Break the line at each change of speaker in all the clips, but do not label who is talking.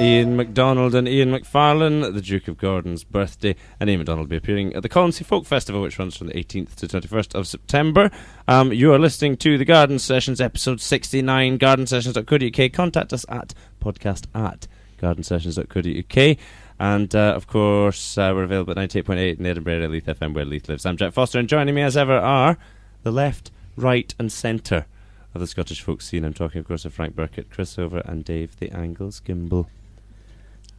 Ian MacDonald and Ian McFarlane, the Duke of Gordon's birthday, and Ian MacDonald will be appearing at the Colonsay Folk Festival, which runs from the 18th to 21st of September. You are listening to the Garden Sessions, episode 69, gardensessions.co.uk. Contact us at podcast@gardensessions.co.uk. And, of course, we're available at 98.8 in Edinburgh, Leith FM, where Leith lives. I'm Jack Foster, and joining me as ever are the left, right and centre of the Scottish folk scene. I'm talking, of course, of Frank Burkitt, Chris Silver and Dave the Angles Gimble.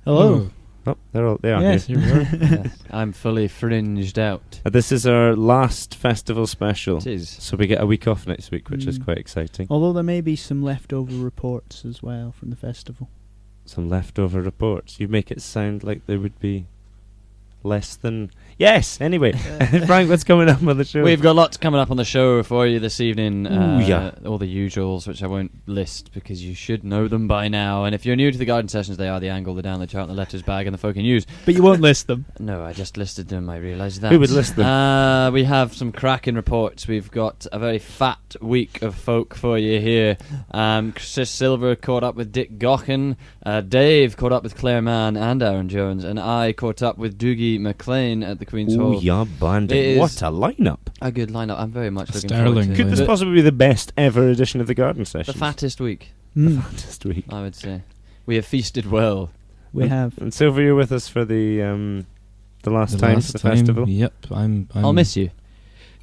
Hello.
Oh, they are
yes,
here.
Yes. I'm fully fringed out.
This is our last festival special.
It is.
So we get a week off next week, which is quite exciting.
Although there may be some leftover reports as well from the festival.
Some leftover reports. You make it sound like there would be less than... Yes, anyway. Frank, what's coming up on the show?
We've got lots coming up on the show for you this evening.
Yeah.
All the usuals, which I won't list because you should know them by now. And if you're new to the Garden Sessions, they are the angle, the down, the chart, the letters bag, and the folk in news.
But you won't list them.
No, I just listed them. I realised that.
Who would list them?
We have some cracking reports. We've got a very fat week of folk for you here. Chris Silver caught up with Dick Gaughan. Dave caught up with Claire Mann and Aaron Jones. And I caught up with Doogie McLean at the Queen's Hall.
Oh, yeah, bandit. What a lineup.
A good lineup. I'm very much looking
Sterling.
forward to it.
Could this possibly be the best ever edition of the Garden Sessions?
The fattest week.
Fantast week.
I would say we have feasted well.
We have.
And Silver, you're with us for the last time for the festival.
Yep,
I'll miss you.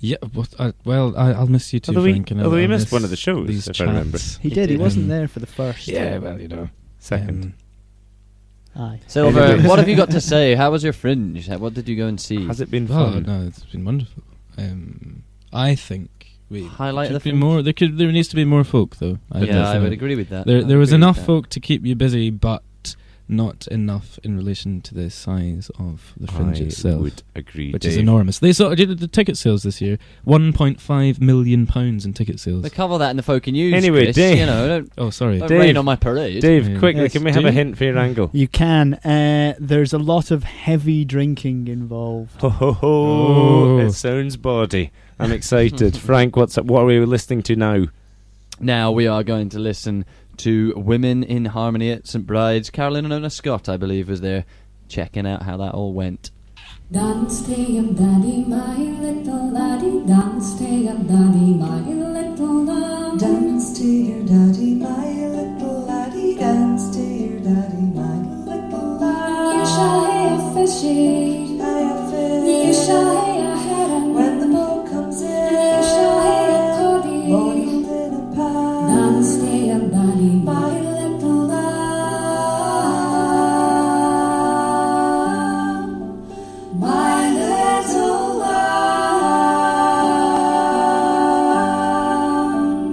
Yeah, I'll miss you too, Frank.
Although he missed one of the shows, if I remember.
He did. He wasn't there for the first.
Yeah, well, you know.
Second.
Aye.
Silver, what have you got to say? How was your fringe? What did you go and see?
Has it been
Oh
fun?
no, it's been wonderful. I think
Highlight the
be more. There needs to be more folk, though.
I would agree with that.
There was enough folk to keep you busy, but not enough in relation to the size of the fringe itself.
I would agree,
which
Dave.
is enormous. They did the ticket sales this year, £1.5 million in ticket sales.
They cover that in the folk and news.
Anyway,
Chris,
Dave.
you know,
sorry,
don't
Dave.
rain on my parade.
Dave,
Yeah.
quickly,
Yes,
can we have a
Dave?
hint for your angle?
You can. There's a lot of heavy drinking involved.
Ho ho ho!
Oh.
It sounds bawdy. I'm excited. Frank, what are we listening to now?
Now we are going to listen to Women in Harmony at St Bride's. Carolyn and Ona Scott, I believe, was there checking out how that all went.
Dance to your daddy, my little laddie. Dance to your daddy, my little lamb.
Dance to your daddy, my little laddie. Dance to your daddy, my little lamb.
You shall hear a fishy. You shall hear a heron.
When the boat comes in,
You shall hear a coddy.
boiled in a pan.
Dance to your daddy, my little lamb. My little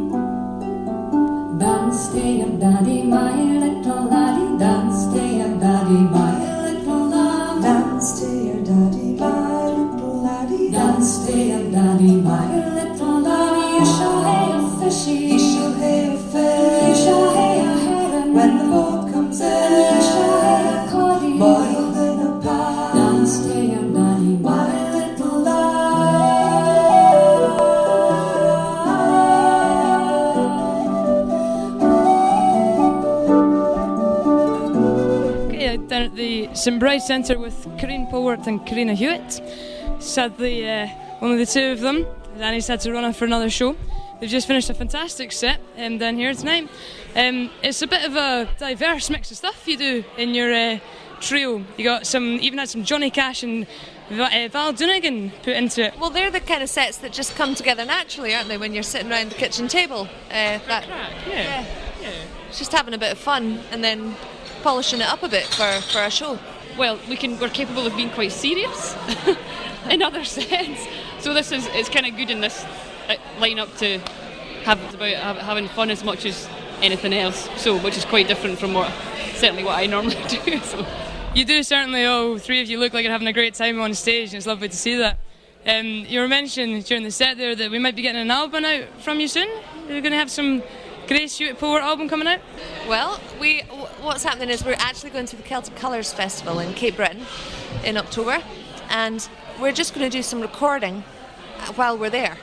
lamb. Dance to your daddy, my little laddie. Dance to your daddy, my little lamb.
Dance to your daddy, my little laddie.
Dance to your daddy, my little lamb. You shall hear a fishy.
You shall hear a
You
fish.
shall hear a heron.
When the boat comes
You
in,
shall hear a coddy.
boiled in a pan.
Dance to your daddy, my little lamb.
Okay, down at the St Bride's Centre with Corrine Polworth and Karina Hewitt. Sadly, only the two of them. Danny's had to run off for another show. They've just finished a fantastic set down here tonight. It's a bit of a diverse mix of stuff you do in your trio. You got even had some Johnny Cash and Val Doonigan put into it.
Well, they're the kind of sets that just come together naturally, aren't they, when you're sitting around the kitchen table? Yeah. It's just having a bit of fun and then polishing it up a bit for a show.
Well, we're capable of being quite serious in other sets. So it's kind of good in this line-up to have it about having fun as much as anything else. So, which is quite different from what I normally do. So.
You do certainly, all three of you look like you're having a great time on stage, and it's lovely to see that. You were mentioning during the set there that we might be getting an album out from you soon. You're going to have some Grace Hewitt Polworth album coming out?
Well, what's happening is we're actually going to the Celtic Colours Festival in Cape Breton in October, and we're just going to do some recording while we're there.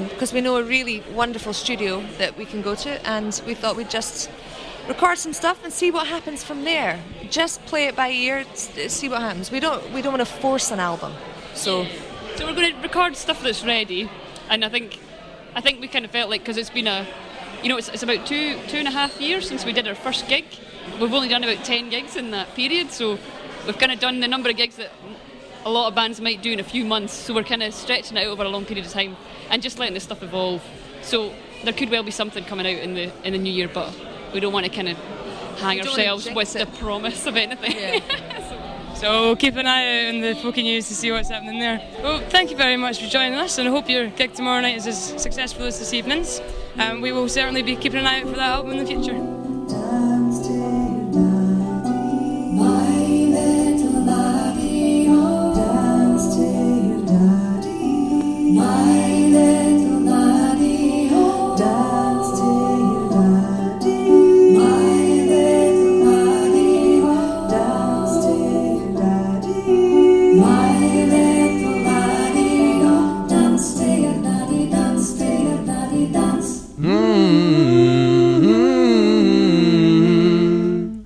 Because we know a really wonderful studio that we can go to, and we thought we'd just record some stuff and see what happens from there. Just play it by ear, see what happens. We don't want to force an album. So
we're going to record stuff that's ready, and I think we kind of felt like, because it's been it's about two and a half years since we did our first gig. We've only done about 10 gigs in that period, so we've kind of done the number of gigs that a lot of bands might do in a few months, so we're kind of stretching it out over a long period of time and just letting this stuff evolve. So there could well be something coming out in the new year, but we don't want to kind of hang ourselves with the promise of anything.
Yeah.
So keep an eye out on the Folky News to see what's happening there. Well, thank you very much for joining us, and I hope your gig tomorrow night is as successful as this evening's. We will certainly be keeping an eye out for that album in the future.
Dance to your daddy,
My little laddie, oh.
dance to your daddy,
My little laddie, oh.
dance to your daddy,
My little laddie, oh.
dance to your daddy,
My little laddie, oh. Dance to your daddy, dance to your daddy, dance.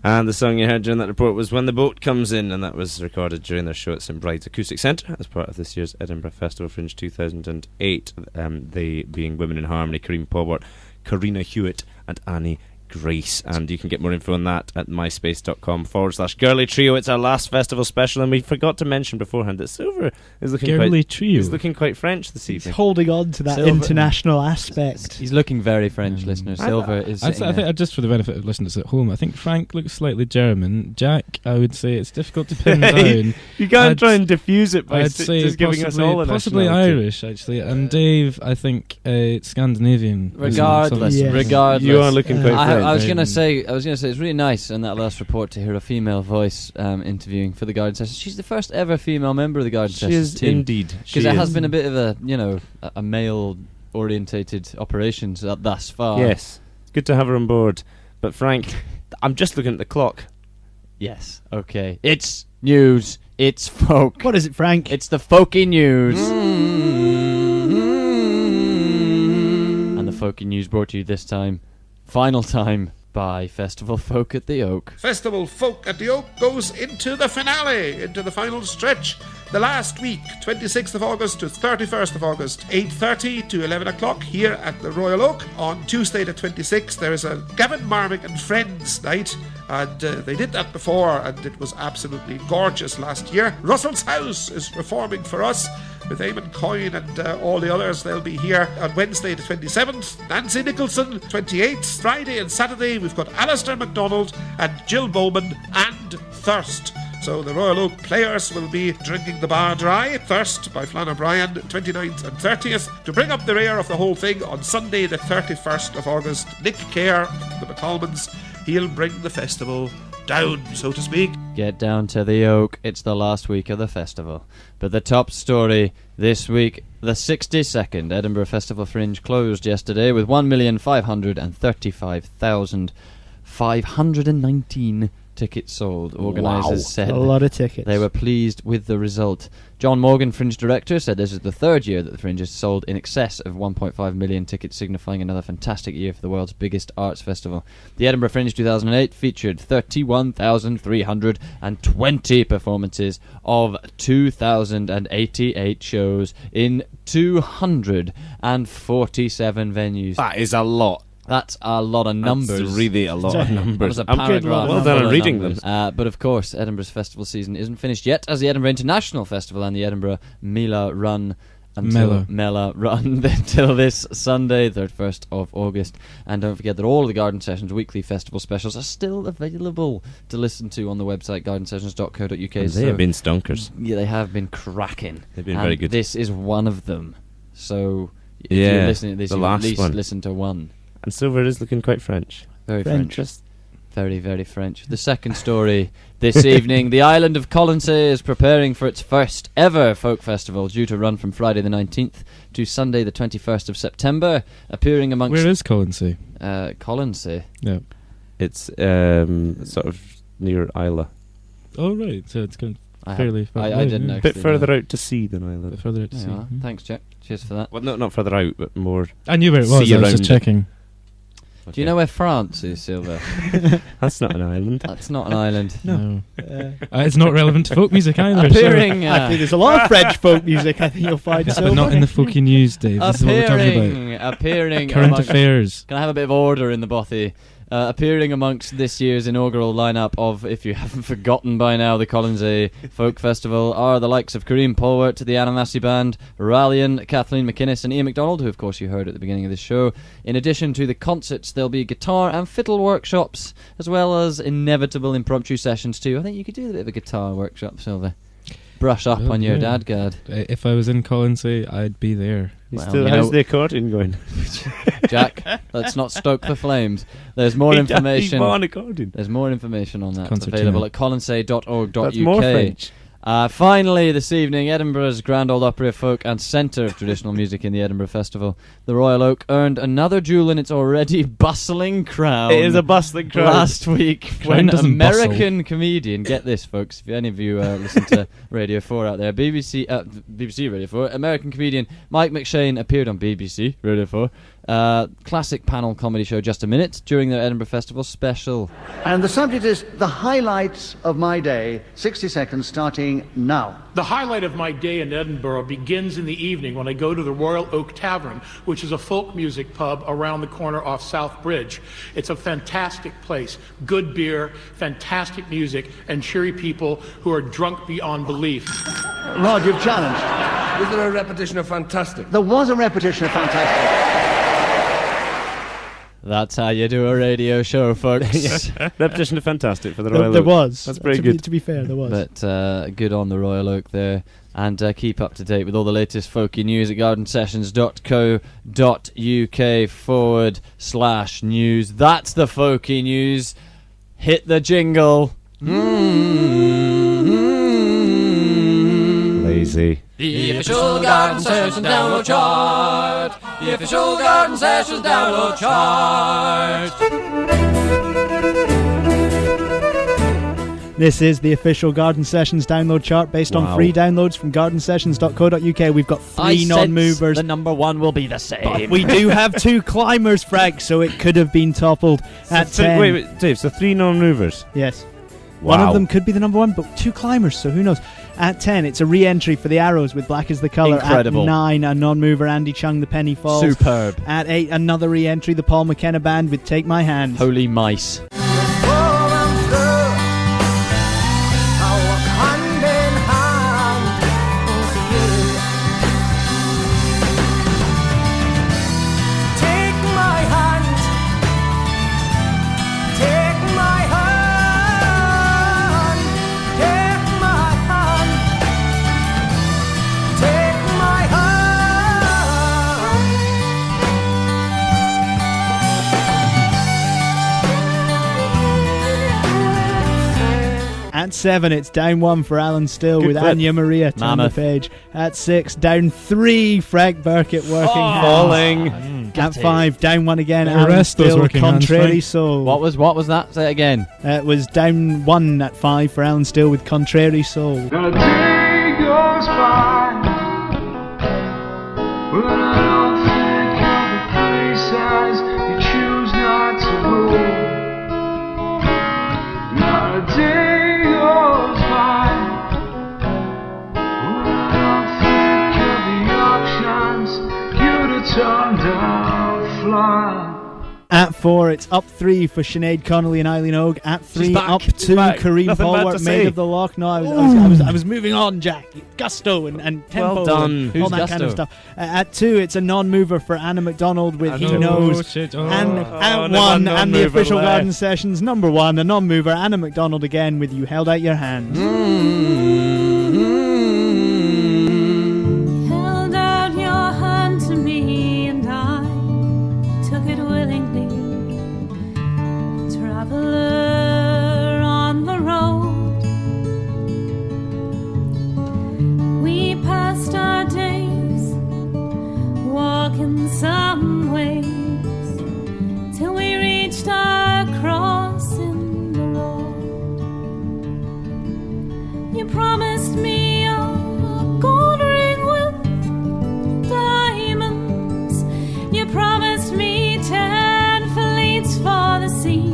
And the song you heard during that report was When the Boat Comes In, and that was recorded during their show at St Bride's Acoustic Centre as part of this year's Edinburgh Festival Fringe 2008. They being Women in Harmony, Corrine Polworth, Karina Hewitt and Annie Greece. And you can get more info on that at myspace.com/girly trio. It's our last festival special, and we forgot to mention beforehand that Silver is looking quite French this
He's
evening.
holding on to that
Silver.
international aspect.
He's looking very French, listeners. Silver is.
I think just for the benefit of listeners at home, I think Frank looks slightly German. Jack, I would say it's difficult to pin down.
You can't try and diffuse it by
say
just giving us all a
possibly
nationality.
Irish, actually. And Dave, I think Scandinavian.
Regardless,
Yes.
regardless.
You are looking quite French.
I was going to say, it's really nice in that last report to hear a female voice interviewing for the Garden Sessions. She's the first ever female member of the Garden
She
Sessions
is
team.
indeed.
Because it has been a bit of a male-orientated operation thus far.
Yes. Good to have her on board. But Frank, I'm just looking at the clock.
Yes. Okay. It's news. It's folk.
What is it, Frank?
It's the folky news. And the folky news brought to you this time, final time, by Festival Folk at the Oak.
Festival Folk at the Oak goes into the finale, into the final stretch. The last week, 26th of August to 31st of August, 8:30 to 11 o'clock here at the Royal Oak. On Tuesday the 26th, there is a Gavin Marmick and Friends night, and they did that before, and it was absolutely gorgeous last year. Russell's House is performing for us with Eamon Coyne and all the others. They'll be here on Wednesday the 27th. Nancy Nicholson, 28th. Friday and Saturday, we've got Alistair MacDonald and Jill Bowman and Thirst. So the Royal Oak players will be drinking the bar dry. Thirst by Flann O'Brien, 29th and 30th. To bring up the rear of the whole thing, on Sunday the 31st of August, Nick Kerr, the McCalmans, he'll bring the festival down, so to speak.
Get down to the Oak. It's the last week of the festival. But the top story this week, the 62nd Edinburgh Festival Fringe closed yesterday with 1,535,519 tickets sold. Organisers said
a lot of tickets.
they were pleased with the result. John Morgan, Fringe director, said this is the third year that the Fringe has sold in excess of 1.5 million tickets, signifying another fantastic year for the world's biggest arts festival. The Edinburgh Fringe 2008 featured 31,320 performances of 2,088 shows in 247 venues.
That is a lot.
That's a lot of numbers.
That's really a lot of numbers.
That was a
I'm
paragraph.
well done on reading them.
But of course, Edinburgh's festival season isn't finished yet, as the Edinburgh International Festival and the Edinburgh Mela run until this Sunday, 31st of August. And don't forget that all of the Garden Sessions weekly festival specials are still available to listen to on the website gardensessions.co.uk.
And they have been stonkers.
Yeah, they have been cracking.
They've been very good.
This is one of them. So if
Yeah,
you're listening to this,
the
you
last
at least
one.
listen to one.
And Silver is looking quite French.
Very
French.
French. Very, very French. The second story this evening, the island of Colonsay is preparing for its first ever folk festival, due to run from Friday the 19th to Sunday the 21st of September, appearing amongst...
Where is Colonsay?
Colonsay.
Yeah.
It's sort of near Isla.
Oh, right. So it's kind of fairly far
I
away,
didn't
yeah.
know.
A bit further out to sea than Isla.
A bit further out to
There
sea.
you are.
yeah.
Thanks, Jack. Cheers for that.
Well, not further out, but more...
I knew where it was.
See
I was
around
just
it.
checking.
Do you know where France is, Silver?
That's not an island.
That's not an island.
No. It's not relevant to folk music either.
Appearing...
I think there's a lot of French folk music I think you'll find.
So. But not in the folky news, Dave. This is what we're talking
appearing
about. Current
amongst-
affairs.
Can I have a bit of order in the bothy? Appearing amongst this year's inaugural lineup of, if you haven't forgotten by now, the Colonsay Folk Festival are the likes of Kareem Polwart, the Anna Massey Band, Rallian, Kathleen McInnes and Ian MacDonald, who of course you heard at the beginning of this show. In addition to the concerts, there'll be guitar and fiddle workshops, as well as inevitable impromptu sessions too. I think you could do a bit of a guitar workshop, Silver. Brush up on your dadgad.
If I was in Colonsay, I'd be there.
How's the accordion going?
Jack, let's not stoke the flames. There's more information.
An accordion.
There's more information on that
Concertina.
available at colonsay.org.uk.
That's more French.
Finally, this evening, Edinburgh's Grand Old Opry of Folk and centre of traditional music in the Edinburgh Festival, the Royal Oak earned another jewel in its already bustling crown.
It is a bustling crown.
Last week,
Crown
when
doesn't
American comedian, get this, folks, if any of you listen to Radio 4 out there, BBC Radio 4, American comedian Mike McShane appeared on BBC Radio 4 classic panel comedy show Just a Minute during their Edinburgh Festival special.
And the subject is the highlights of my day, 60 seconds starting now.
The highlight of my day in Edinburgh begins in the evening when I go to the Royal Oak Tavern, which is a folk music pub around the corner off South Bridge. It's a fantastic place, good beer, fantastic music, and cheery people who are drunk beyond belief.
Rod, you've challenged.
Was there a repetition of fantastic?
There was a repetition of fantastic.
That's how you do a radio show, folks.
Repetition of fantastic for the Royal Oak.
There was.
That's pretty good.
To be fair, there was.
But good on the Royal Oak there. And keep up to date with all the latest folky news at gardensessions.co.uk/news. That's the folky news. Hit the jingle.
Lazy.
The official Garden Sessions download chart. The official Garden Sessions download chart.
This is the official Garden Sessions download chart based on free downloads from gardensessions.co.uk. We've got 3 non-movers.
The number 1 will be the same.
But we do have 2 climbers, Frank, so it could have been toppled at 10.
Wait, Dave, so 3 non-movers?
Yes.
Wow.
One of them could be the number 1, but 2 climbers, so who knows? At 10, it's a re-entry for the Arrows with Black as the Colour.
Incredible.
At 9, a non-mover, Andy Chung, The Penny Falls.
Superb.
At 8, another re-entry, the Paul McKenna Band with Take My Hand.
Holy mice.
At 7, it's down 1 for Alan Still with
clip.
Anya Maria on the page. At 6, down 3, Frank Burkitt, Working Hands.
Falling.
At 5, down 1 again,
Better
Alan
rest those
Still,
working hands,
Contrary
Frank.
Soul.
What was that? Say it again.
It was down 1 at 5 for Alan Still with Contrary Soul.
The day goes by when I don't think of the places you choose not to go. Not a day goes by when I don't think of the options you'd have turned down fly.
At 4, it's up 3 for Sinead Connolly and Eileen Ogue. At 3,
back.
up
She's
2,
back.
Kareem
Nothing bad
Polwart,
to
Maid
say.
of the Loch. No, I was moving on, Jack. Gusto and tempo.
Well done.
And all
Who's
that kind of
Gusto?
stuff. At 2, it's a non-mover for Anna MacDonald with He
Oh,
Knows.
shit. Oh.
And
Oh,
at
never
1, and the
non-mover
official
left.
Garden Sessions number 1, a non-mover, Anna MacDonald again with You Held Out Your Hand.
Held out your hand to me and I took it willingly. Traveler on the road, we passed our days walking some ways till we reached our cross in the road. You promised me a gold ring with diamonds. You promised me 10 fleets for the sea.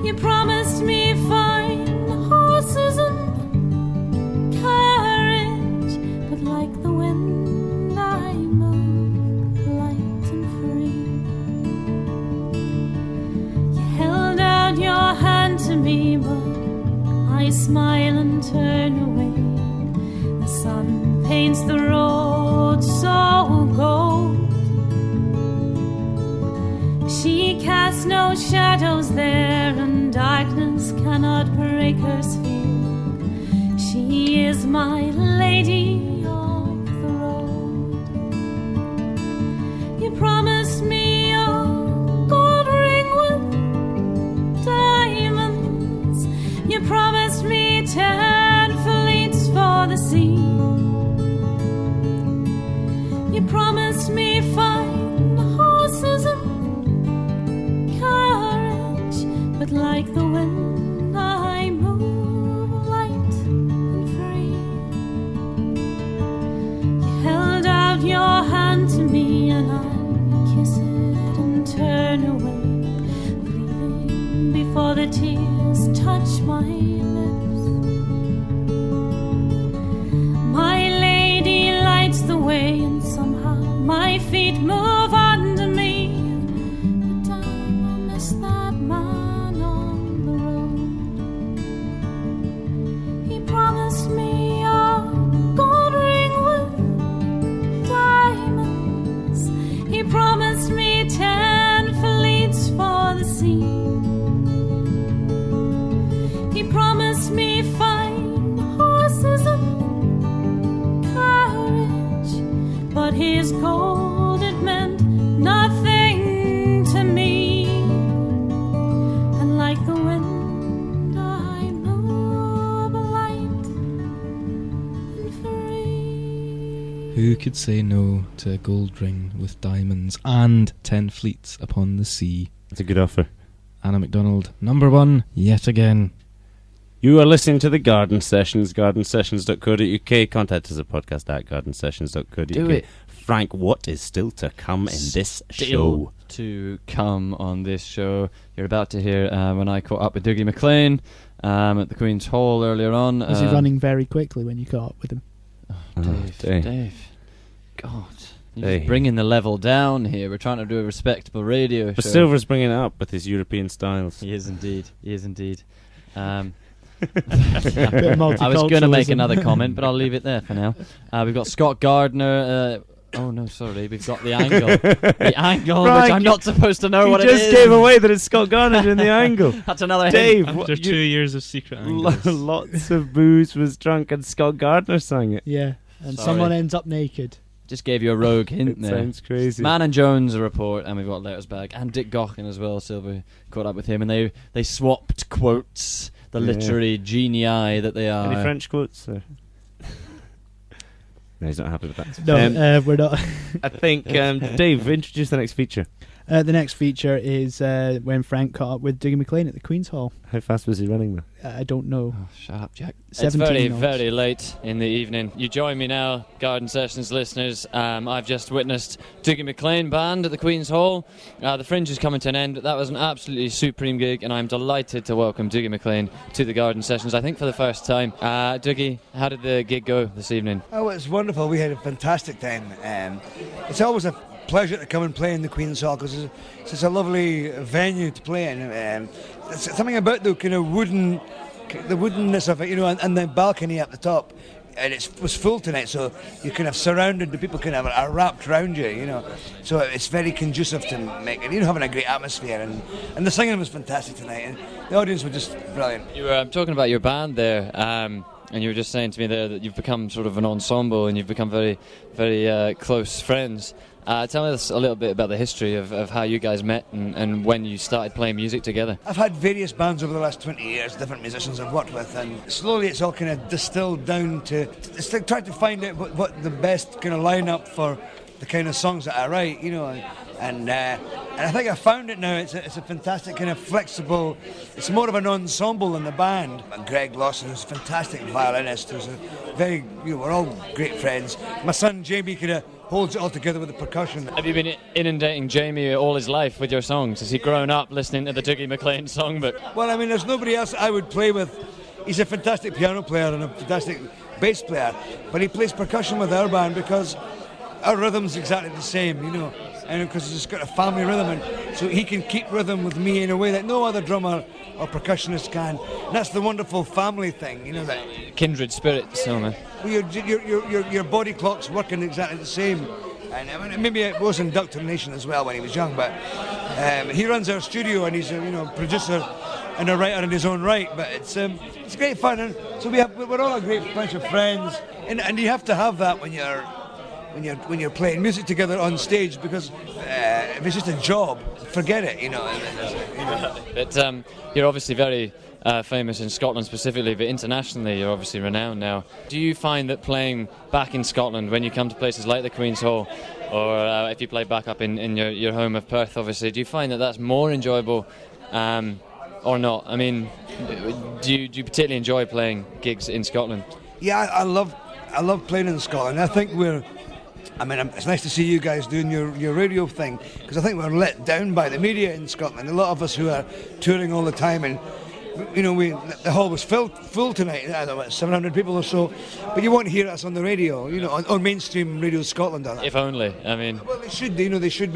You promised me fine horses and courage, but like the wind I move light and free. You held out your hand to me, but I smile and turn away. The sun paints the road so gold. She casts no shadows there, and darkness cannot break her sphere. She is my lady of the road. You promised me a gold ring with diamonds. You promised me 10 fleets for the sea. You promised me fine horses and courage, but like the wind I move light and free. You held out your hand to the tears touch my lips. My lady lights the way, and somehow my feet move under me. But I miss that man on the road. He promised me a gold ring with diamonds. He promised me 10 fleets for the sea. He promised me fine horses and carriage, but his gold, it meant nothing to me. And like the wind I move light and free.
Who could say no to a gold ring with diamonds and 10 fleets upon the sea?
That's a good offer.
Anna MacDonald, number 1, yet again.
You are listening to the Garden Sessions, gardensessions.co.uk. Contact us at podcast at gardensessions.co.uk.
Do it.
Frank, what is still to come in this
Still
show?
to come on this show. You're about to hear when I caught up with Dougie MacLean at the Queen's Hall earlier on.
Was he running very quickly when you caught up with him?
Dave. God. You're just bringing the level down here. We're trying to do a respectable radio
But
show.
Silver's bringing it up with his European styles.
He is indeed. I
of
was going to make
multiculturalism.
another comment, but I'll leave it there for now. We've got Scott Gardner. Oh no, sorry. We've got the angle. The angle,
Frank,
which I'm not supposed to know what it is.
You just gave away that it's Scott Gardner doing the angle.
That's another
Dave,
hint.
After 2 years of secret angles.
Lots of booze was drunk and Scott Gardner sang it.
Yeah, and
Sorry.
someone ends up naked.
Just gave you a rogue hint
It
there.
sounds crazy.
Man and Jones a report, and we've got letters back, and Dick Gaughan as well. Silver caught up with him, and they swapped quotes. The literary genii that they are.
Any French quotes? No, he's not happy with that.
No, we're not.
I think, Dave, introduce the next feature.
The next feature is when Frank caught up with Dougie MacLean at the Queen's Hall.
How fast was he running, though?
I don't know.
Oh, shut up, Jack. It's
17
very,
knots.
very late in the evening. You join me now, Garden Sessions listeners. I've just witnessed Dougie MacLean Band at the Queen's Hall. The Fringe is coming to an end. That was an absolutely supreme gig, and I'm delighted to welcome Dougie MacLean to the Garden Sessions, I think for the first time. Dougie, how did the gig go this evening?
Oh, it was wonderful. We had a fantastic time. It's always a pleasure to come and play in the Queen's Hall because it's such a lovely venue to play in. It's something about the kind of the woodenness of it, you know, and the balcony up the top. And it was full tonight, so you kind of surrounded, the people kind of are wrapped around you, you know. So it's very conducive to make it, you know, having a great atmosphere. And the singing was fantastic tonight, and the audience were just brilliant.
You were talking about your band there, and you were just saying to me there that you've become sort of an ensemble and you've become very, very close friends. Tell us a little bit about the history of how you guys met and when you started playing music together.
I've had various bands over the last 20 years, different musicians I've worked with, and slowly it's all kind of distilled down to it's like trying to find out what the best kind of lineup for the kind of songs that I write, you know. And I think I found it now. It's a fantastic kind of flexible. It's more of an ensemble than the band. And Greg Lawson is a fantastic violinist. Who's a very, you know, we're all great friends. My son Jamie kind of holds it all together with the percussion.
Have you been inundating Jamie all his life with your songs? Has he grown up listening to the Dougie MacLean songbook?
Well, I mean, there's nobody else I would play with. He's a fantastic piano player and a fantastic bass player, but he plays percussion with our band because our rhythm's exactly the same, you know, and because he's got a family rhythm, and so he can keep rhythm with me in a way that no other drummer or percussionist can. And that's the wonderful family thing, you know, that
kindred spirits, so man.
Your body clock's working exactly the same. And I mean, maybe it was indoctrination as well when he was young, but he runs our studio and he's a producer and a writer in his own right. But it's great fun, and so we're all a great bunch of friends, and you have to have that when you're playing music together on stage, because if it's just a job, forget it, you know.
But you're obviously very famous in Scotland specifically, but internationally you're obviously renowned now. Do you find that playing back in Scotland, when you come to places like the Queen's Hall, or if you play back up in your home of Perth, obviously, do you find that that's more enjoyable or not? I mean, do you particularly enjoy playing gigs in Scotland?
Yeah, I love playing in Scotland. I think we're it's nice to see you guys doing your radio thing, because I think we're let down by the media in Scotland. A lot of us who are touring all the time, and the hall was full tonight. I don't know, 700 people or so. But you won't hear us on the radio, on mainstream Radio Scotland.
If only. I mean,
well, they should. They should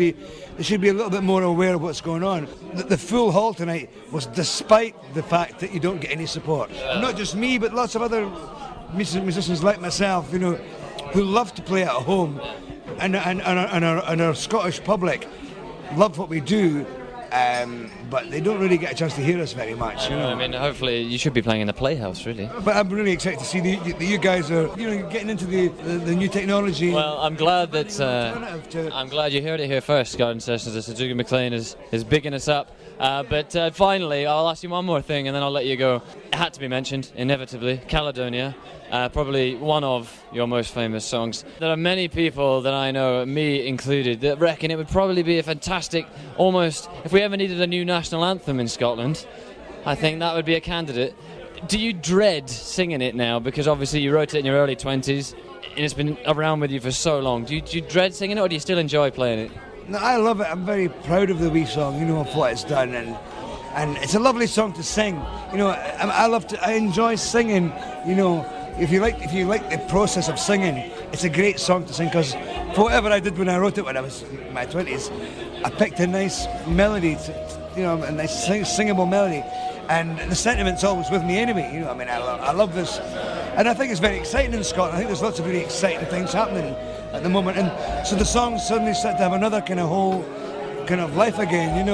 be a little bit more aware of what's going on. The full hall tonight was despite the fact that you don't get any support. And not just me, but lots of other musicians like myself, who love to play at home, and our Scottish public love what we do. But they don't really get a chance to hear us very much.
I mean, hopefully you should be playing in the Playhouse, really.
But I'm really excited to see that you guys are, getting into the new technology.
Well, I'm glad that I'm glad you heard it here first. Garden Sessions. That Dougie McLean is bigging us up. But finally, I'll ask you one more thing, and then I'll let you go. It had to be mentioned, inevitably, Caledonia. Probably one of your most famous songs. There are many people that I know, me included, that reckon it would probably be a fantastic, almost, if we ever needed a new national anthem in Scotland, I think that would be a candidate. Do you dread singing it now? Because obviously you wrote it in your early 20s, and it's been around with you for so long. Do you dread singing it, or do you still enjoy playing it?
No, I love it. I'm very proud of the wee song, of what it's done, and it's a lovely song to sing. I enjoy singing, If you like the process of singing, it's a great song to sing, because for whatever I did when I wrote it when I was in my 20s, I picked a nice melody, a nice singable melody, and the sentiment's always with me anyway. I love this, and I think it's very exciting in Scotland. I think there's lots of really exciting things happening at the moment, and so the song suddenly started to have another whole life again.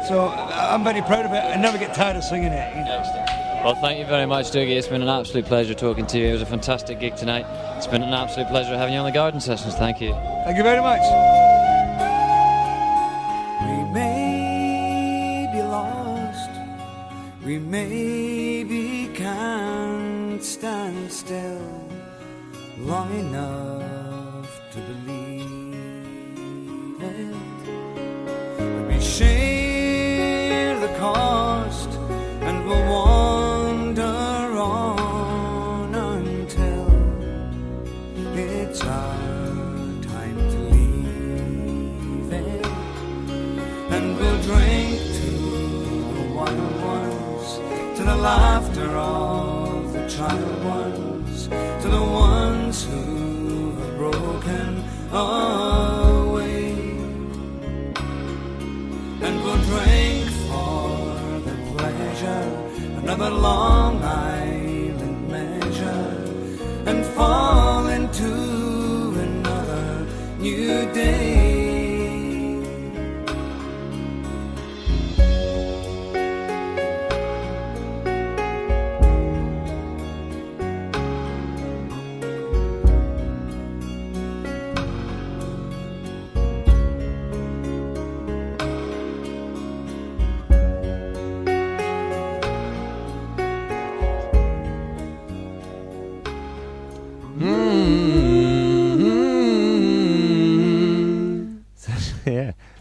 So I'm very proud of it. I never get tired of singing it.
Well, thank you very much, Dougie. It's been an absolute pleasure talking to you. It was a fantastic gig tonight. It's been an absolute pleasure having you on the Garden Sessions. Thank you.
Thank you very much.
We may be lost, we maybe can't stand still long enough to believe it. But we share the cost, and we'll wander on until it's our time to leave it. And we'll drink to the wild ones, to the laughter of the child ones, to the ones who have broken away. And we'll drink for the pleasure, another Long Island measure, and fall into another new day.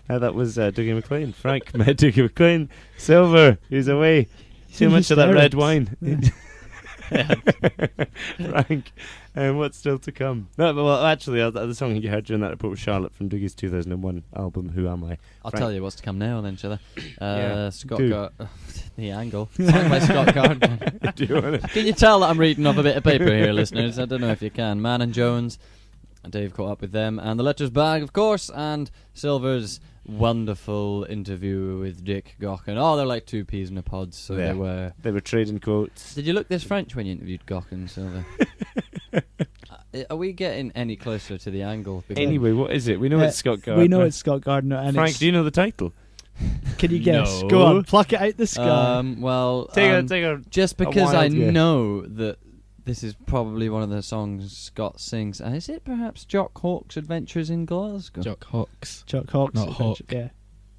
That was Dougie McLean. Frank met Dougie McLean. Silver, who's away. Too much of that red wine. Frank, what's still to come? No, well, actually, the song you heard during that report was Charlotte from Dougie's 2001 album, Who Am I?
I'll
Frank.
tell you what's to come now then, shall I?
Yeah.
Scott The Angle. Sung by Scott Gardner. Can you tell that I'm reading off a bit of paper here, listeners? I don't know if you can. Man and Jones. Dave caught up with them. And the Letters Bag, of course. And Silver's wonderful interview with Dick Gaughan. Oh, they're like two peas in a pod, so
yeah. They were trading quotes.
Did you look this French when you interviewed Gaughan, Silver? Are we getting any closer to the Angle?
Anyway, what is it? We know it's Scott Gardner.
We know it's Scott Gardner. And
Frank, do you know the title?
Can you guess?
No.
Go on, pluck it out the sky.
Well, just because I know that this is probably one of the songs Scott sings. Is it perhaps Jock Hawk's Adventures in Glasgow?
Jock Hawk's.
Jock Hawk's.
Not Hawk.
Yeah.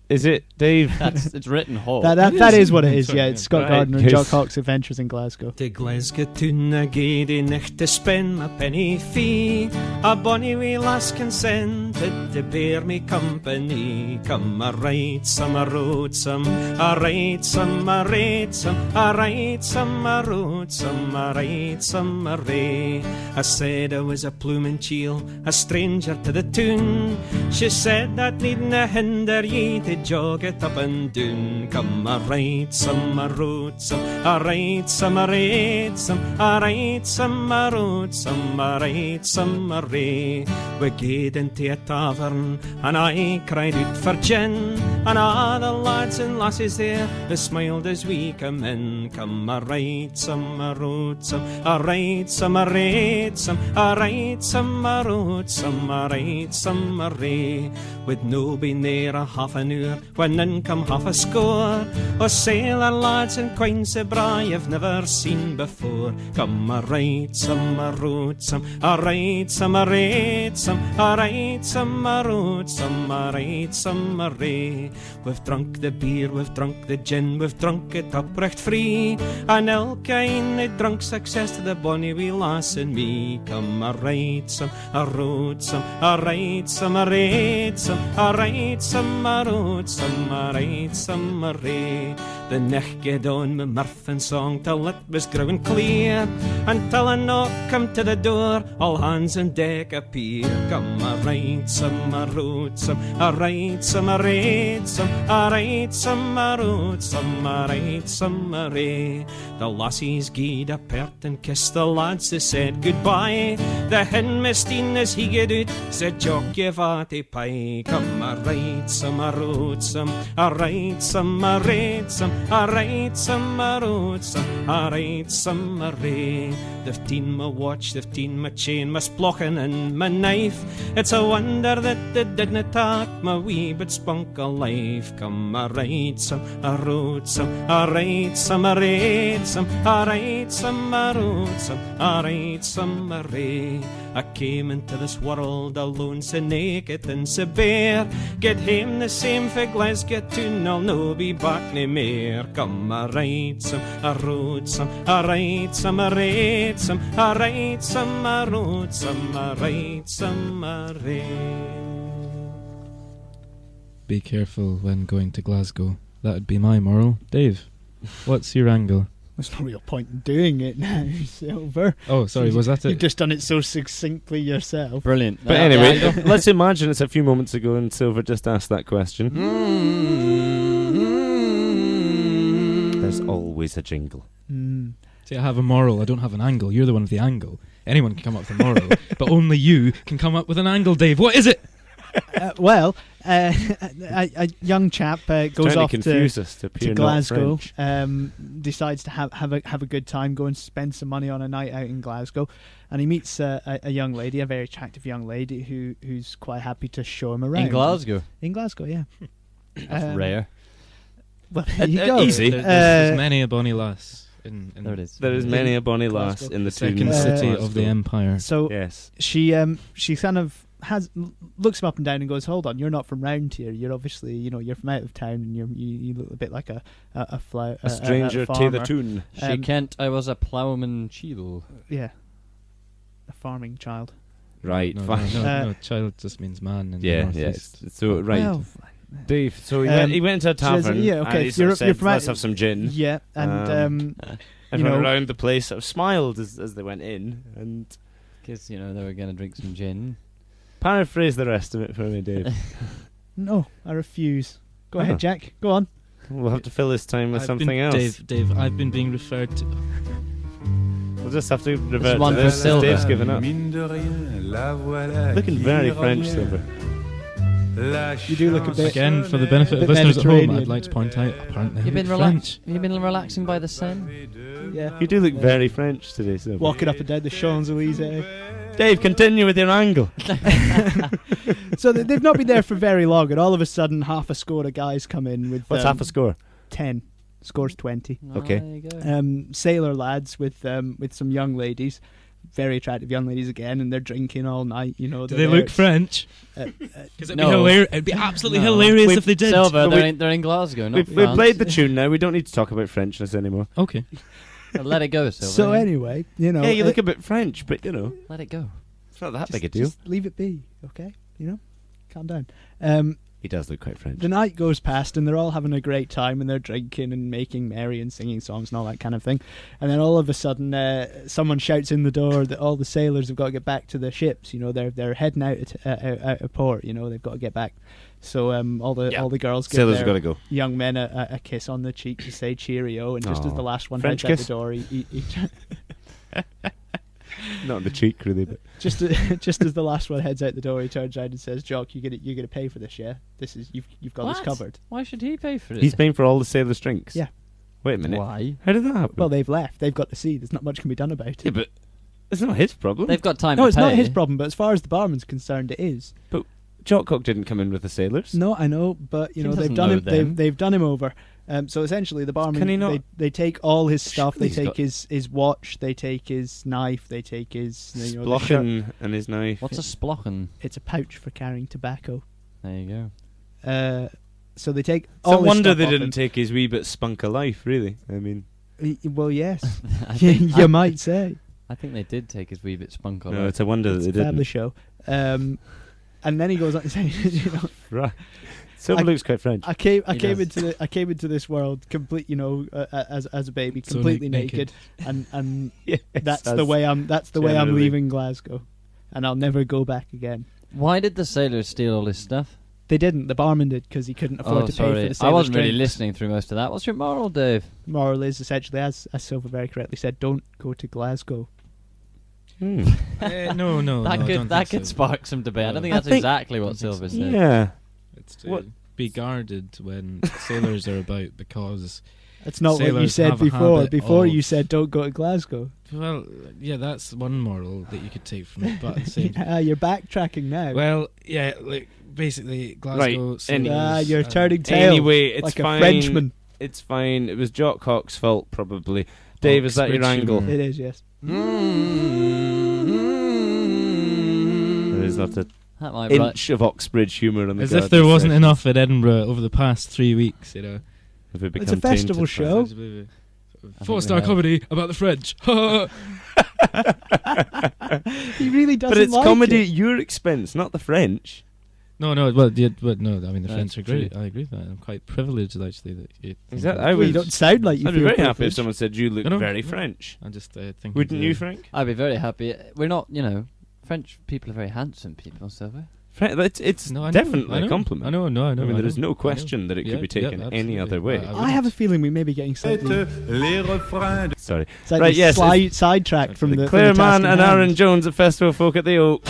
Is it, Dave?
It's written Hawk.
That is what it is, yeah. It's Scott
Right,
Gardner and
yes.
Jock Hawk's Adventures in Glasgow.
De Glasgow tuna gae die nicht to spend my penny fee. A bonny wee lass consented to bear me company. Come a ride some, a road some, a ride some, a raid some, a ride some, a road some, a ride some, a ray. I said I was a pluming chiel, a stranger to the tune. She said that needna hinder ye to jog it up and down. Come a ride some, a road some, a ride some, a raid some, a ride some, a road some, a ride some, a ray. We gaed into a tavern and I cried out for gin, and all the lads and lasses there they smiled as we come in. Come a ride some, a road some, a ride some, a raid some, a ride some, a road some, a ride some, a ray. We'd no been there a half an hour when in come half a score o' sailor lads and queens of braai you've never seen before. Come a ride some, a road some, a ride some, a raid some, a ride some, a road some, a ride some, a ray. We've drunk the beer, we've drunk the gin, we've drunk it up recht free, and elk een het drunk success to the bonny wee lass and me. Come a ride some, a road some, a ride some, a raid some, a ride some, a road some, a ride some, a ray. The necht gaed on me mirth and song till it was growing clear, until a knock come to the door, all hands on deck appear. Come a ride some, a road some, a ride some, a raid some, a ride some, a road some, a ride some, a ray. The lassies gied a pert and kissed the lads, they said goodbye. The hen mistine as he gaed out said Jock you vatty pie. Come a ride some, a road some, a ride some, a raid some, a ride some, a road some, a ride some, a ray. They've teen my watch, they've teen my chain, my splockin and my knife. It's a wonder that they didna tak my wee bit spunk alive. Come a ride some, a road some, a ride some, a raid some, a ride some, a road some, a ride some, a ray. I came into this world alone, so naked and so bare. Get home the same for Glasgow tune, I'll no be back nae mair. Come a ride some, a road some, a ride some, a raid some, a ride some, a road some, a ride some, a raid.
Be careful when going to Glasgow. That'd be my moral. Dave, what's your angle?
There's no real point in doing it now, Silver.
Oh, sorry, was that it?
You've just done it so succinctly yourself.
Brilliant.
But anyway, let's imagine it's a few moments ago and Silver just asked that question. There's always a jingle.
See, I have a moral, I don't have an angle. You're the one with the angle. Anyone can come up with a moral, but only you can come up with an angle, Dave. What is it?
A young chap goes off to Glasgow, decides to have a good time, go and spend some money on a night out in Glasgow, and he meets a young lady, a very attractive young lady who's quite happy to show him around.
In Glasgow?
In Glasgow, yeah.
That's rare.
Well, there you go.
Easy.
There's many a bonny lass.
There it is.
There is many a bonny lass in the
second city of the empire.
So
yes,
she kind of looks him up and down and goes, "Hold on, you're not from round here. You're obviously, you're from out of town, and you look a bit like a
stranger to the tune."
She kent I was a ploughman chiel.
Yeah, a farming child.
Right.
No, child just means man. In the Northeast.
So right.
Well,
Dave, so he went to a tavern.
Yeah, okay.
And he sort of said, let's have some gin.
Yeah, and
everyone around the place sort of smiled as they went in, and
because they were going to drink some gin.
Paraphrase the rest of it for me, Dave.
No, I refuse. Go ahead, Jack. Go on.
We'll have to fill this time with something else.
Dave, I've been being referred to.
We'll just have to revert
one
to this.
for Silver.
Dave's given up. Looking very French, Silver.
You do look a bit.
Again, for the benefit of listeners at home, I'd like to point out. Apparently,
You've been
French.
You've been relaxing by the Seine.
Yeah,
you do look very French today, Silver.
Walking up and down the Champs-Élysées.
Dave, continue with your angle.
So they've not been there for very long, and all of a sudden, half a score of guys come in with.
What's half a score?
10. Score's 20.
Okay.
There you go.
Sailor lads with some young ladies, very attractive young ladies again, and they're drinking all night. You know,
do they look French? Because it'd be absolutely hilarious if they did.
Silver, they're in Glasgow. Not
We've played the tune now. We don't need to talk about Frenchness anymore.
Okay.
Let it go, Silver.
So anyway, you know,
yeah, you look a bit French, but you know,
let it go.
It's not that big a deal.
Just leave it be, okay? You know, calm down.
He does look quite French.
The night goes past and they're all having a great time and they're drinking and making merry and singing songs and all that kind of thing. And then all of a sudden, someone shouts in the door that all the sailors have got to get back to their ships. You know, they're heading out of port. You know, they've got to get back. So all the girls give
sailors
their
gotta go.
young men a kiss on the cheek to say cheerio. And just as the last one
French
heads
kiss?
out the door, he
Not on the cheek, really, but
just as the last one heads out the door, he turns around and says, "Jock, you're gonna pay for this, yeah? This is you've got this covered."
Why should he pay for it?
he's paying for all the sailors' drinks.
Yeah.
Wait a minute.
Why?
How did that happen?
Well, they've left. They've got to sea. There's not much can be done about it.
Yeah, but it's not his problem.
They've got time.
No,
to
it's
pay.
not his problem. But as far as the barman's concerned, it is.
But Jockcock didn't come in with the sailors.
No, I know, but you
He
know they've
doesn't
done
know
him.
them.
They've done him over. So essentially, the barman
Can he not-
they take all his stuff.
Surely
They
he's
take his watch. They take his knife. They take his the shirt.
Splochen and his knife.
What's a splochen?
It's a pouch for carrying tobacco.
There you go.
So they take.
It's
all
a
his
wonder
stuff
they
off
didn't
him.
take his wee bit spunk of life, really. I mean,
Well, yes,
I think-
you might say.
I think they did take his wee bit spunk on.
no, it's a wonder that
It's
they
a family
didn't.
show. And then he goes on to say, you know,
Right. Silver looks quite French.
I came
He does.
into this world complete, you know, as a baby,
So
completely
naked.
and
Yes,
that's the
as
way I'm
generally.
leaving Glasgow, and I'll never go back again.
Why did the sailors steal all this stuff?
They didn't. The barman did because he couldn't afford to pay for the sailors'
I wasn't really
drinks.
listening through most of that. What's your moral, Dave?
Moral is essentially, as Silver very correctly said, don't go to Glasgow.
Hmm.
No,
that
I
could
don't
that
think
could
so.
spark some debate. I don't think
I
that's
think-
exactly what
I don't
Silver
think
said.
Yeah.
It's to
What?
be guarded when sailors are about, because
That's not what you
sailors
said
have a
before.
habit
Before
of-
you said don't go to Glasgow.
well, yeah, that's one moral that you could take from it. But at the same
Yeah, you're backtracking now.
well, yeah, like basically Glasgow.
Right,
sailors,
you're turning tail.
Anyway, it's
like
fine.
a Frenchman.
It's fine. It was Jockcock's fault, probably. Dave, is that your
Oxbridge
angle?
humour.
It is, yes.
There is not an
That might be right.
inch of Oxbridge humour on the
As if
Garden
there wasn't
session.
enough at Edinburgh over the past 3 weeks, you know.
Have we
It's a
become
festival
tainted by
show.
it?
Four-star comedy about the French.
He really doesn't
But it's
like
comedy
it.
at your expense, not the French.
No, well, yeah, but no, I mean the
That's
French are great. I agree with that. I'm quite privileged actually that you.
Exactly.
Well, you don't sound like you
I'd be
feel
very happy if
privileged.
someone said you look
No,
very
no.
French.
I just think.
Wouldn't you, Frank?
I'd be very happy. We're not, you know, French people are very handsome people, Silver.
It's
No, I know,
definitely
I know.
a compliment.
I know.
I mean,
I
there is
know,
no
I
question
know.
that it could
Yeah,
be taken
yeah,
any other
absolutely.
way.
I have a feeling we may be getting slightly,
Sorry.
slightly
Right, yes,
sidetracked from the
Claire
from the task
Mann
in
and
hand.
Aaron Jones at Festival Folk at the Oak.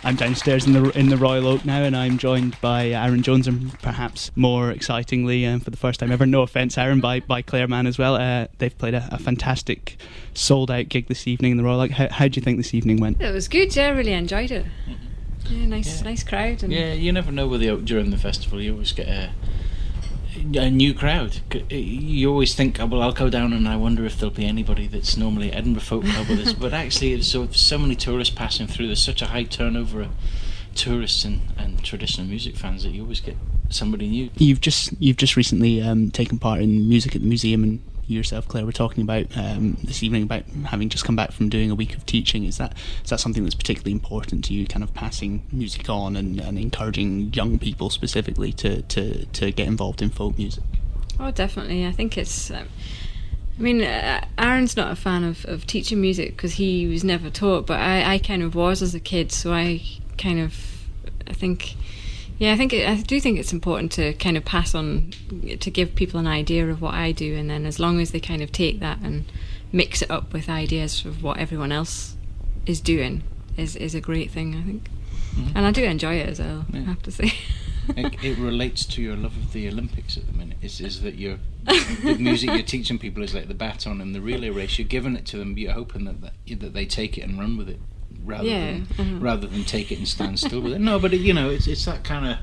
I'm downstairs in the Royal Oak now, and I'm joined by Aaron Jones, and perhaps more excitingly, for the first time ever, no offence Aaron, by Claire Mann as well. They've played a fantastic sold-out gig this evening in the Royal Oak. How do you think this evening went?
It was good, yeah, I really enjoyed it. Yeah, nice crowd. And
yeah, you never know with the Oak during the festival. You always get a new crowd. You always think, oh, well, I'll go down and I wonder if there'll be anybody that's normally at Edinburgh Folk Club with us. But actually, it's so many tourists passing through. There's such a high turnover of tourists and traditional music fans that you always get somebody new. You've
just recently taken part in Music at the Museum, and you yourself, Claire, were talking about this evening about having just come back from doing a week of teaching. Is that something that's particularly important to you, kind of passing music on and encouraging young people specifically to get involved in folk music?
Oh, definitely. I think it's... Aaron's not a fan of teaching music because he was never taught, but I kind of was as a kid, so I do think it's important to kind of pass on, to give people an idea of what I do, and then as long as they kind of take that and mix it up with ideas of what everyone else is doing is a great thing, I think. Mm-hmm. And I do enjoy it as well, I have to say.
It relates to your love of the Olympics at the minute, is that the music you're teaching people is like the baton in the relay race. You're giving it to them, you're hoping that they take it and run with it. Rather than take it and stand still with it. No, but it's that kind of,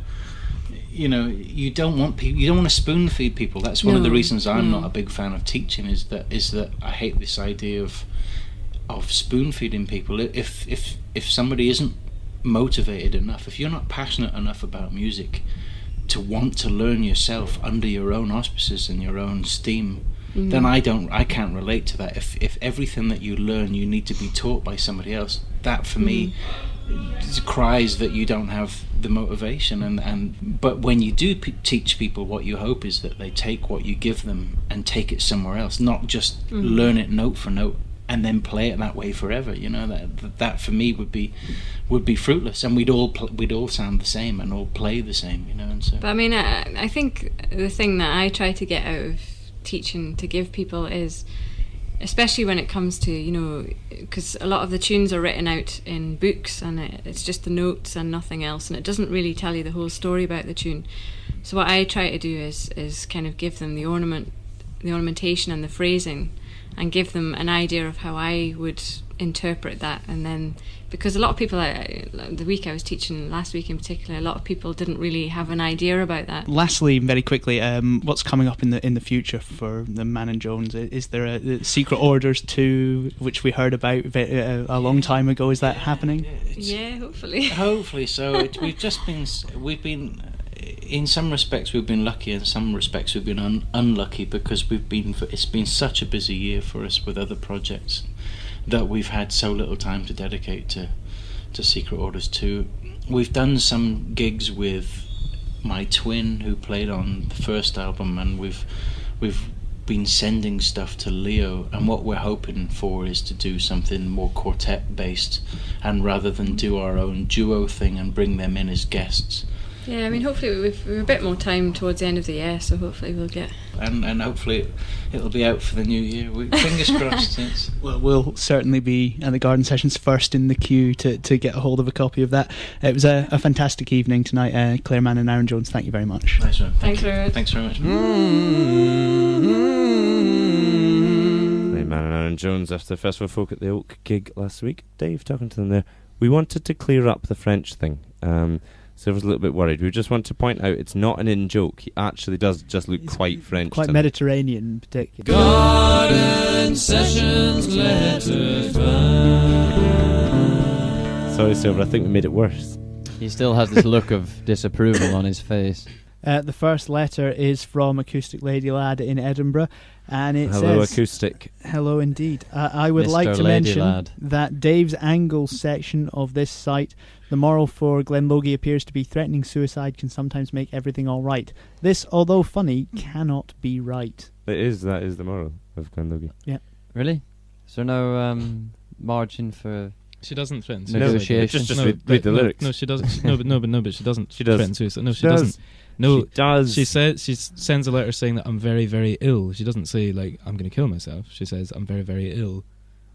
you don't want to spoon feed people. That's one of the reasons I'm not a big fan of teaching. Is that I hate this idea of spoon feeding people. If somebody isn't motivated enough, if you're not passionate enough about music to want to learn yourself under your own auspices and your own steam, then I can't relate to that. If everything that you learn you need to be taught by somebody else, that for me cries that you don't have the motivation. But when you do teach people, what you hope is that they take what you give them and take it somewhere else, not just learn it note for note and then play it that way forever. That for me would be fruitless, and we'd all sound the same and all play the same. And so.
But I think the thing that I try to get out of teaching to give people is, especially when it comes to because a lot of the tunes are written out in books and it's just the notes and nothing else, and it doesn't really tell you the whole story about the tune. So what I try to do is kind of give them the ornamentation and the phrasing, and give them an idea of how I would interpret that. And then, because a lot of people, the week I was teaching last week in particular, a lot of people didn't really have an idea about that.
Lastly, very quickly, what's coming up in the future for the Mann and Jones? Is there a Secret Orders 2, which we heard about a long time ago? Is that happening?
Yeah, hopefully.
Hopefully so. We've been in some respects we've been lucky, in some respects we've been unlucky, because it's been such a busy year for us with other projects that we've had so little time to dedicate to Secret Orders 2. We've done some gigs with my twin who played on the first album, and we've been sending stuff to Leo, and what we're hoping for is to do something more quartet based, and rather than do our own duo thing and bring them in as guests.
Yeah, hopefully we've a bit more time towards the end of the year, so hopefully we'll get...
And hopefully it'll be out for the new year. Fingers crossed.
Well, we'll certainly be at the Garden Sessions first in the queue to get a hold of a copy of that. It was a fantastic evening tonight. Claire Mann and Aaron Jones, thank you very much.
Nice one.
Thanks very much.
Thanks very much.
Claire Mann and Aaron Jones after the Festival of Folk at the Oak gig last week. Dave, talking to them there. We wanted to clear up the French thing. So I was a little bit worried. We just want to point out it's not an in-joke. He actually does just look quite French.
Quite Mediterranean in particular.
Garden Sessions Letters back.
Sorry, Silver, I think we made it worse.
He still has this look of disapproval on his face.
The first letter is from Acoustic Lady Lad in Edinburgh, and it
Hello,
says...
Acoustic.
Hello indeed. I would
Mr.
like to
Lady
mention
Lad.
that Dave's Angle section of this site, the moral for Glenloggie appears to be threatening suicide can sometimes make everything all right. This, although funny, cannot be right.
That is the moral of Glenloggie.
Yeah.
Really? Is there no margin for...
She doesn't threaten
negotiation.
Just read the lyrics.
No, she doesn't. But she doesn't.
She does.
Threaten suicide. No, she doesn't. No,
she does.
She sends a letter saying that I'm very, very ill. She doesn't say like I'm going to kill myself. She says I'm very, very ill.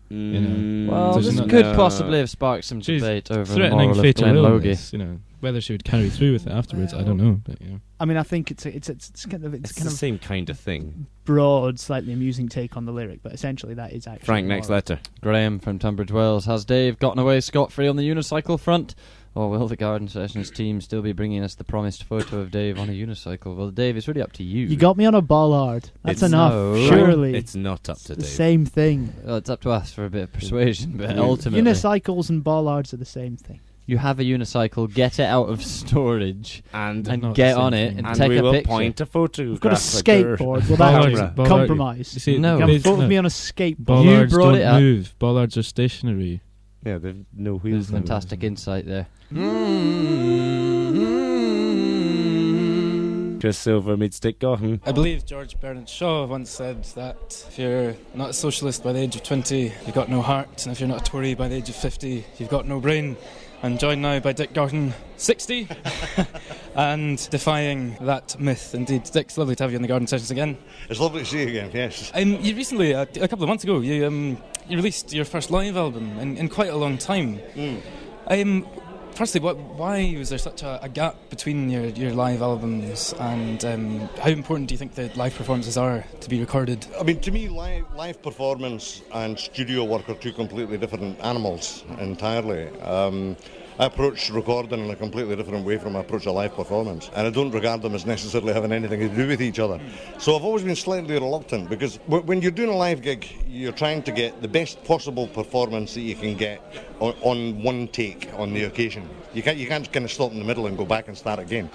You know,
Well, this could possibly have sparked some debate over the
threatening
moral of
fatal
Glen
illness. You know, whether she would carry through with it afterwards, I don't know. But
I mean, I think it's kind of
the same kind of thing.
Broad, slightly amusing take on the lyric, but essentially that is actually.
Frank, next letter.
Graham from Tunbridge Wells. Has Dave gotten away scot-free on the unicycle front? Or will the Garden Sessions team still be bringing us the promised photo of Dave on a unicycle? Well, Dave, it's really up to you.
You got me on a bollard. That's enough. Surely.
It's not up to
the
Dave.
Same thing.
Well, it's up to us for a bit of persuasion, but ultimately...
Unicycles and bollards are the same thing.
You have a unicycle, get it out of storage, and
get
on it, and take a picture.
We will point a photograph.
I've got a skateboard. Will that compromise?
You see,
no. Come photo me on a skateboard.
Bollards
you brought
don't
it up.
move. Bollards are stationary.
Yeah, they've no wheels.
There's fantastic insight there.
Chris Silver meets Dick Gaughan.
I believe George Bernard Shaw once said that if you're not a socialist by the age of 20, you've got no heart, and if you're not a Tory by the age of 50, you've got no brain. I'm joined now by Dick Gaughan, 60, and defying that myth. Indeed, Dick, it's lovely to have you in the Garden Sessions again.
It's lovely to see you again, yes.
You recently, a couple of months ago, you released your first live album in quite a long time. Firstly, why was there such a gap between your live albums, and how important do you think the live performances are to be recorded?
I mean, to me, live performance and studio work are two completely different animals entirely. I approach recording in a completely different way from I approach a live performance, and I don't regard them as necessarily having anything to do with each other. So I've always been slightly reluctant, because when you're doing a live gig, you're trying to get the best possible performance that you can get on one take on the occasion. You can't kind of stop in the middle and go back and start again.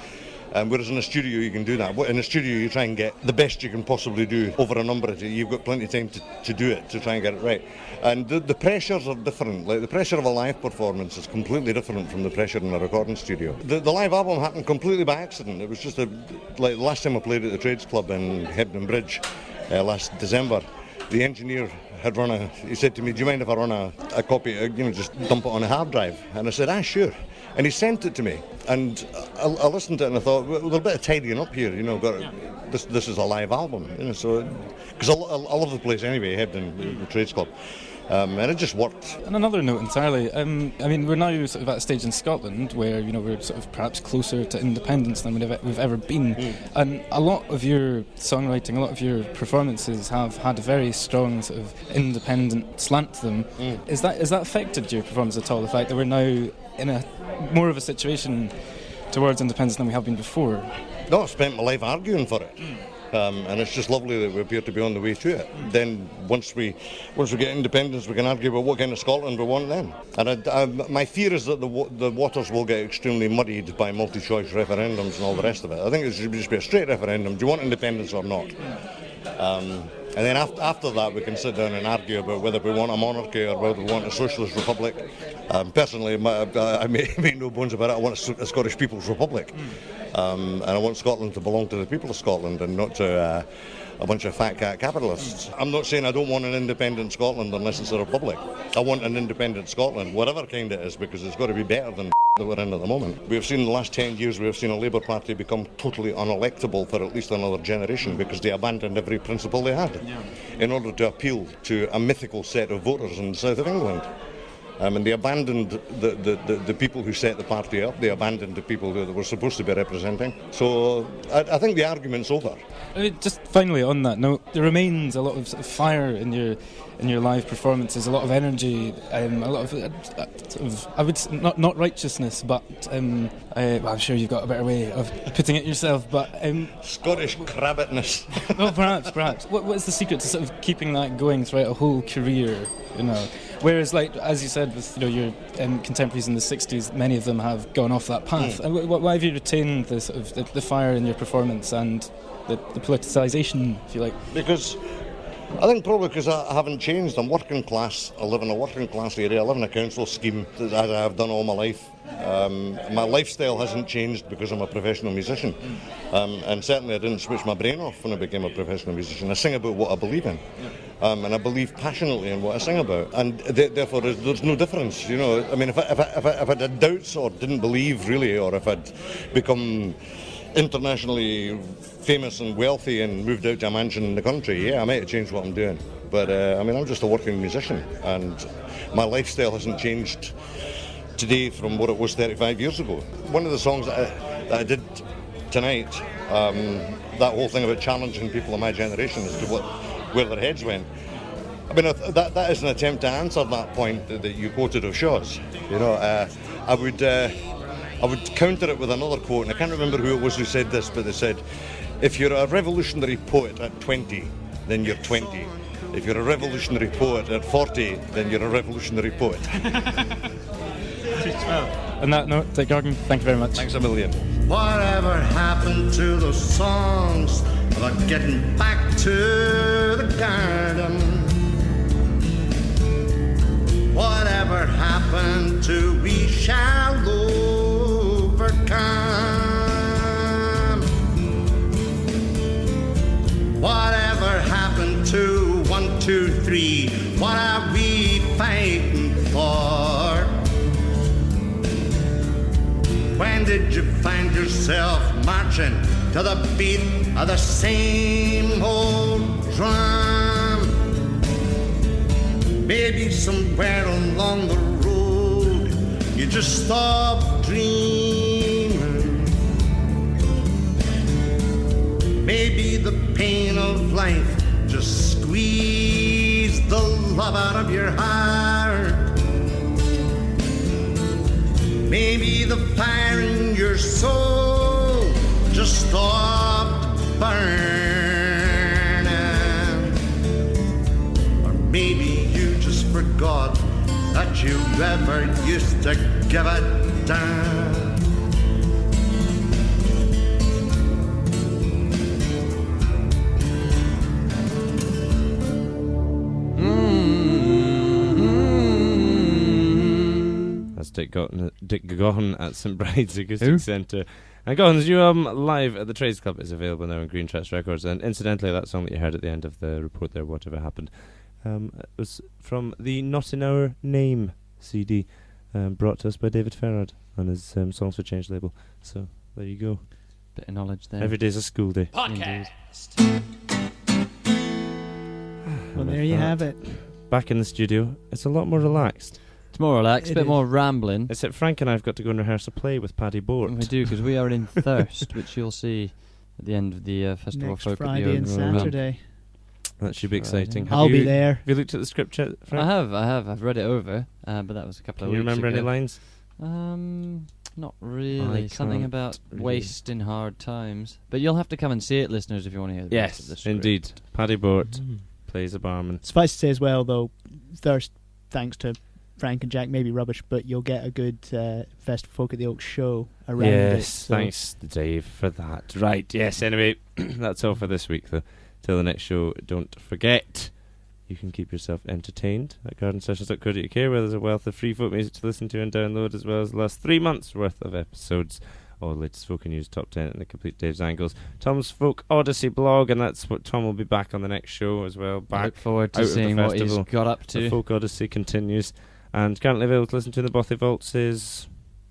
Whereas in a studio you can do that. In a studio you try and get the best you can possibly do over a number of days. You've got plenty of time to do it, to try and get it right. And the pressures are different. Like the pressure of a live performance is completely different from the pressure in a recording studio. The live album happened completely by accident. It was just like the last time I played at the Trades Club in Hebden Bridge last December. The engineer had he said to me, do you mind if I run a copy, just dump it on a hard drive? And I said, sure. And he sent it to me, and I listened to it and I thought, well, there's a bit of tidying up here, this is a live album, so, because I love the place anyway, Hebden, the Trades Club, and it just worked.
On another note entirely, I mean, we're now sort of at a stage in Scotland where, we're sort of perhaps closer to independence than we've ever been, and a lot of your songwriting, a lot of your performances have had a very strong sort of independent slant to them. Is that affected your performance at all, the fact that we're now in a more of a situation towards independence than we have been before?
No, I've spent my life arguing for it. And it's just lovely that we appear to be on the way to it. Then once we get independence, we can argue about what kind of Scotland we want then. And my fear is that the waters will get extremely muddied by multi-choice referendums and all the rest of it. I think it should just be a straight referendum. Do you want independence or not? And then after that we can sit down and argue about whether we want a monarchy or whether we want a socialist republic. Personally, I make no bones about it, I want a Scottish People's Republic. And I want Scotland to belong to the people of Scotland and not to a bunch of fat cat capitalists. I'm not saying I don't want an independent Scotland unless it's a republic. I want an independent Scotland, whatever kind it is, because it's got to be better than that we're in at the moment. We've seen in the last 10 years, we've seen a Labour Party become totally unelectable for at least another generation because they abandoned every principle they had in order to appeal to a mythical set of voters in the south of England. And they abandoned the people who set the party up. They abandoned the people that they were supposed to be representing. So I think the argument's over.
Just finally on that note, there remains a lot of, sort of fire in your live performances, a lot of energy, a lot of I would not righteousness, but well, I'm sure you've got a better way of putting it yourself. But
Scottish crabbitness.
Well, perhaps. What is the secret to sort of keeping that going throughout a whole career? Whereas, like as you said, with your contemporaries in the '60s, many of them have gone off that path. Why have you retained the sort of the fire in your performance and the politicisation, if you like?
Because I think probably because I haven't changed. I'm working class. I live in a working class area. I live in a council scheme, as I have done all my life. My lifestyle hasn't changed because I'm a professional musician, and certainly I didn't switch my brain off when I became a professional musician. I sing about what I believe in, and I believe passionately in what I sing about, and therefore there's no difference. I mean, if I had doubts or didn't believe really, or if I'd become internationally famous and wealthy and moved out to a mansion in the country, yeah, I might have changed what I'm doing. But I mean, I'm just a working musician, and my lifestyle hasn't changed today from what it was 35 years ago. One of the songs that I did tonight, that whole thing about challenging people of my generation as to where their heads went. I mean, that is an attempt to answer that point that you quoted of Shaw's. You know, I would counter it with another quote, and I can't remember who it was who said this, but they said, if you're a revolutionary poet at 20, then you're 20. If you're a revolutionary poet at 40, then you're a revolutionary poet.
On that note, Dick Gordon, thank you very much.
Thanks a million.
Whatever happened to those songs about getting back to the garden? Whatever happened to we shall overcome? Whatever happened to 1, 2, 3? What are we fighting for? When did you find yourself marching to the beat of the same old drum? Maybe somewhere along the road you just stopped dreaming. Maybe the pain of life just squeezed the love out of your heart. Maybe the fire in your soul just stopped burning. Or maybe you just forgot that you ever used to give a damn.
Dick Gaughan at St Bride's Acoustic Centre. And Gaughan's new album Live at the Trades Club is available now on Green Tracks Records. And incidentally, that song that you heard at the end of the report there, Whatever Happened, was from the Not In Our Name CD, brought to us by David Ferrard on his Songs for Change label. So there you go.
Bit of knowledge there.
Every day's a school day.
Podcast. Well, there you have it.
Back in the studio, it's a lot more relaxed.
It's more relaxed, a bit more rambling.
Except Frank and I have got to go and rehearse a play with Paddy Bort.
We do, because we are in Thirst, which you'll see at the end of the Festival
next
Folk
Friday and Saturday.
That should be exciting.
I'll be there.
Have you looked at the script yet, Frank?
I have. I've read it over, but that was a couple of weeks ago.
Can you remember any lines?
Not really. Something about waste in hard times. But you'll have to come and see it, listeners, if you want to hear the rest of the script.
Indeed. Paddy Bort plays a barman.
Suffice to say as well, though, Thirst, thanks to Frank and Jack, may be rubbish, but you'll get a good Festival Folk at the Oaks show around it.
Yes, so thanks Dave for that. Right, yes, anyway, that's all for this week, though. Till the next show, don't forget, you can keep yourself entertained at gardensessions.co.uk, where there's a wealth of free folk music to listen to and download, as well as the last 3 months' worth of episodes. All the latest folk news, top 10, and the complete Dave's Angles. Tom's Folk Odyssey blog, and that's what Tom will be back on the next show as well. Back
look forward to seeing what he's got up to.
The Folk Odyssey continues. And currently available to listen to in the Bothy Vaults is...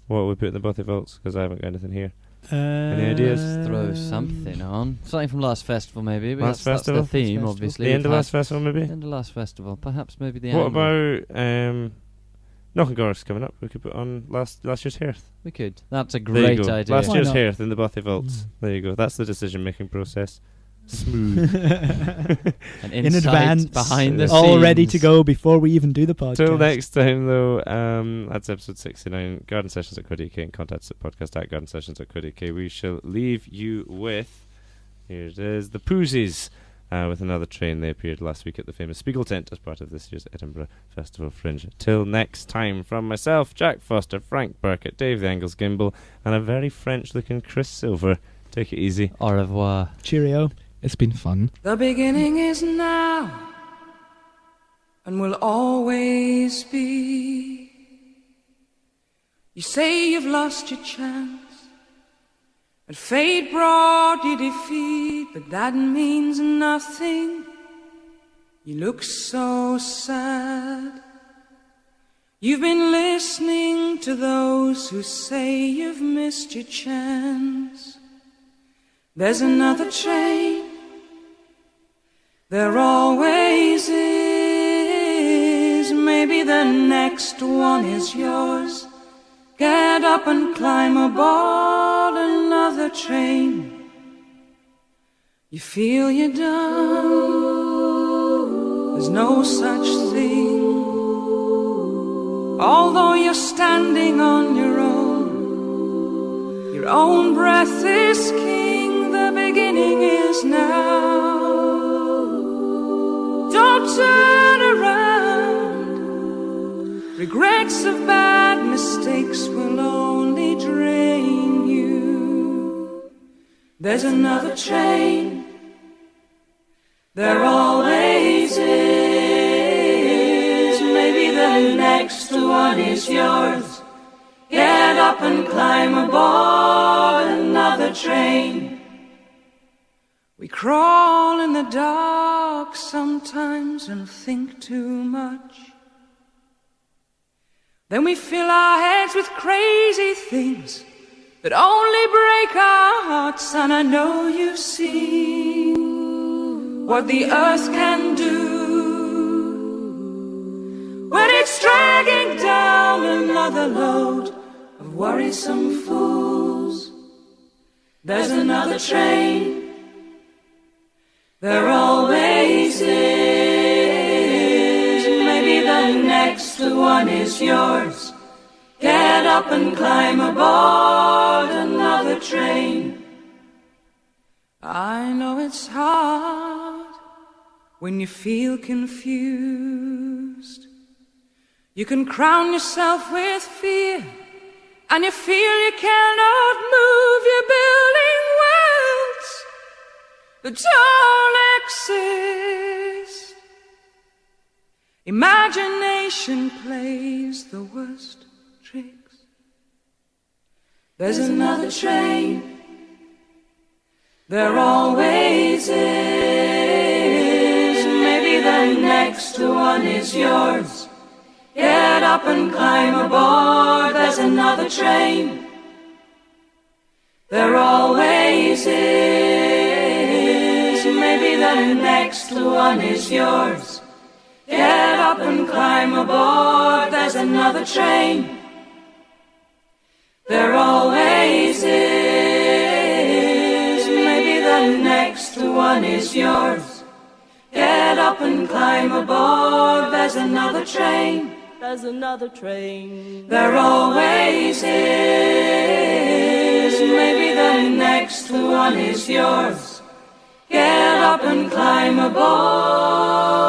What will we put in the Bothy Vaults? Because I haven't got anything here. Any ideas?
Throw something on. Something from last festival, maybe.
Last festival?
That's the theme, obviously.
The end of last festival, maybe?
The end of last festival. Perhaps maybe the
What about... Knockengor's coming up. We could put on last year's Hearth.
We could. That's a great idea.
Last year's Hearth in the Bothy Vaults. There you go. That's the decision-making process. Smooth.
And
in advance,
behind the
all
scenes.
ready to go before we even do the podcast.
Till next time, though, that's episode 69. Garden Sessions at .co.uk and contact us at podcast@gardensessions.co.uk. We shall leave you with, here it is, the Poozies, with another train. They appeared last week at the famous Spiegel tent as part of this year's Edinburgh Festival Fringe. Till next time, from myself, Jack Foster, Frank Burkitt, Dave the Angles Gimble, and a very French-looking Chris Silver. Take it easy.
Au revoir.
Cheerio.
It's been fun.
The beginning is now and will always be. You say you've lost your chance and fate brought you defeat, but that means nothing. You look so sad. You've been listening to those who say you've missed your chance.
There's another train. There always is. Maybe the next one is yours. Get up and climb aboard another train. You feel you're done. There's no such thing. Although you're standing on your own breath is king. The beginning is now. Don't turn around. Regrets of bad mistakes will only drain you. There's another train. There always is. Maybe the next one is yours. Get up and climb aboard another train. We crawl in the dark sometimes and think too much. Then we fill our heads with crazy things that only break our hearts. And I know you've seen what the earth can do when it's dragging down another load of worrisome fools. There's another train. There always is. Maybe the next one is yours. Get up and climb aboard another train. I know it's hard when you feel confused. You can crown yourself with fear, and you feel you cannot move. You're building worlds that don't exist. Imagination plays the worst tricks. There's another train. There always is. Maybe the next one is yours. Get up and climb aboard. There's another train. There always is. Maybe the next one is yours. Get up and climb aboard. There's another train. There always is. Maybe the next one is yours. Get up and climb aboard. There's another train.
There's another train.
There always is. Maybe the next one is yours. Get up and climb aboard.